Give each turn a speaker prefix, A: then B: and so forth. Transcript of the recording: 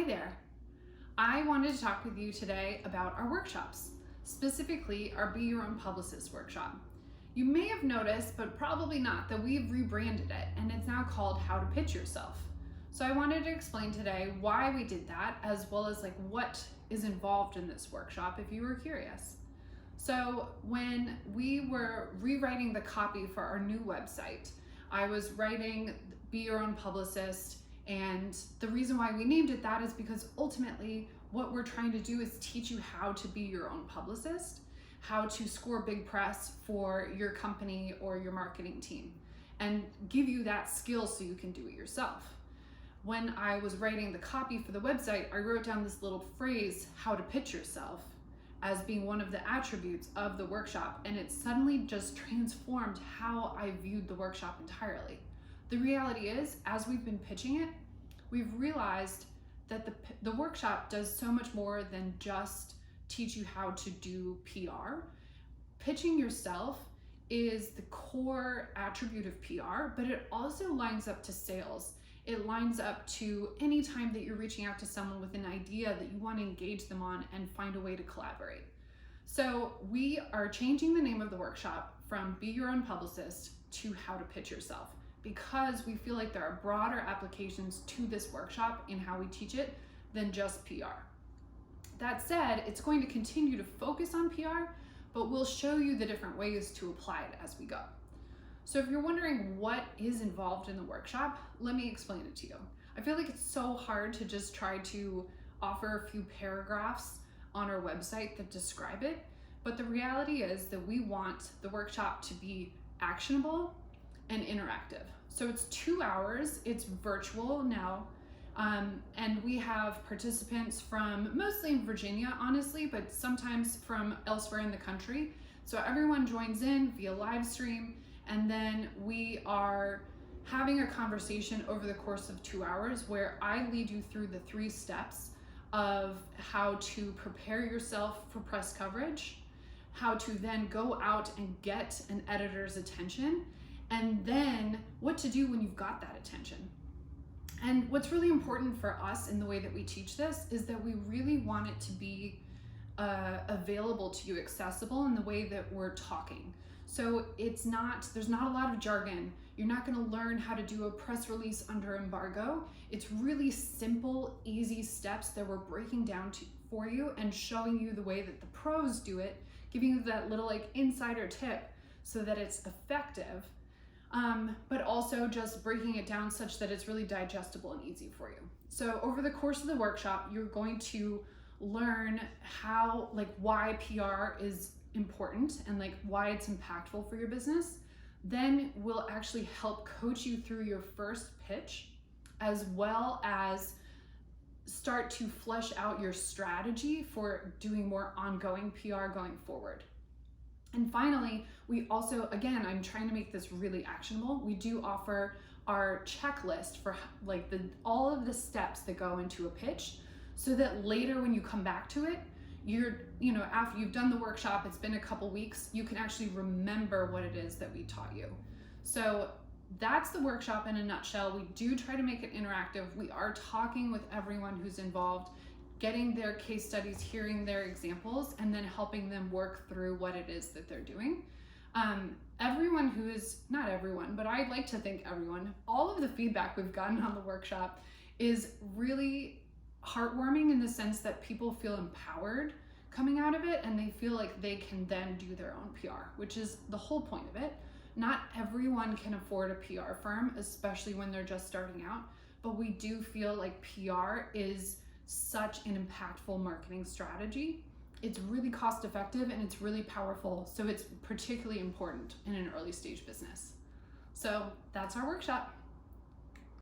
A: there. I wanted to talk with you today about our workshops, specifically our Be Your Own Publicist workshop. You may have noticed, but probably not, that we've rebranded it and it's now called How to Pitch Yourself. So I wanted to explain today why we did that, as well as what is involved in this workshop if you were curious. So when we were rewriting the copy for our new website, I was writing Be Your Own Publicist, and the reason why we named it that is because ultimately what we're trying to do is teach you how to be your own publicist, how to score big press for your company or your marketing team, and give you that skill so you can do it yourself. When I was writing the copy for the website, I wrote down this little phrase, how to pitch yourself, as being one of the attributes of the workshop, and it suddenly just transformed how I viewed the workshop entirely. The reality is, as we've been pitching it, we've realized that the workshop does so much more than just teach you how to do PR. Pitching yourself is the core attribute of PR, but it also lines up to sales. It lines up to any time that you're reaching out to someone with an idea that you want to engage them on and find a way to collaborate. So we are changing the name of the workshop from Be Your Own Publicist to How to Pitch Yourself, because we feel like there are broader applications to this workshop in how we teach it than just PR. That said, it's going to continue to focus on PR, but we'll show you the different ways to apply it as we go. So if you're wondering what is involved in the workshop, let me explain it to you. I feel like it's so hard to just try to offer a few paragraphs on our website that describe it, but the reality is that we want the workshop to be actionable and interactive. So it's 2 hours, it's virtual now, and we have participants from mostly in Virginia, honestly, but sometimes from elsewhere in the country. So everyone joins in via live stream, and then we are having a conversation over the course of 2 hours where I lead you through the 3 steps of how to prepare yourself for press coverage, how to then go out and get an editor's attention, and then what to do when you've got that attention. And what's really important for us in the way that we teach this is that we really want it to be available to you, accessible in the way that we're talking. So there's not a lot of jargon. You're not going to learn how to do a press release under embargo. It's really simple, easy steps that we're breaking down for you and showing you the way that the pros do it, giving you that little insider tip so that it's effective, but also just breaking it down such that it's really digestible and easy for you. So over the course of the workshop, you're going to learn how, why PR is important and why it's impactful for your business. Then we'll actually help coach you through your first pitch, as well as start to flesh out your strategy for doing more ongoing PR going forward. And finally, we also, again, I'm trying to make this really actionable. We do offer our checklist for all of the steps that go into a pitch, so that later when you come back to it, after you've done the workshop, it's been a couple weeks, you can actually remember what it is that we taught you. So that's the workshop in a nutshell. We do try to make it interactive. We are talking with everyone who's involved, getting their case studies, hearing their examples, and then helping them work through what it is that they're doing. Everyone not everyone, but I'd like to think everyone, all of the feedback we've gotten on the workshop is really heartwarming in the sense that people feel empowered coming out of it, and they feel like they can then do their own PR, which is the whole point of it. Not everyone can afford a PR firm, especially when they're just starting out, but we do feel like PR is such an impactful marketing strategy. It's really cost effective and it's really powerful, so it's particularly important in an early stage business. So that's our workshop.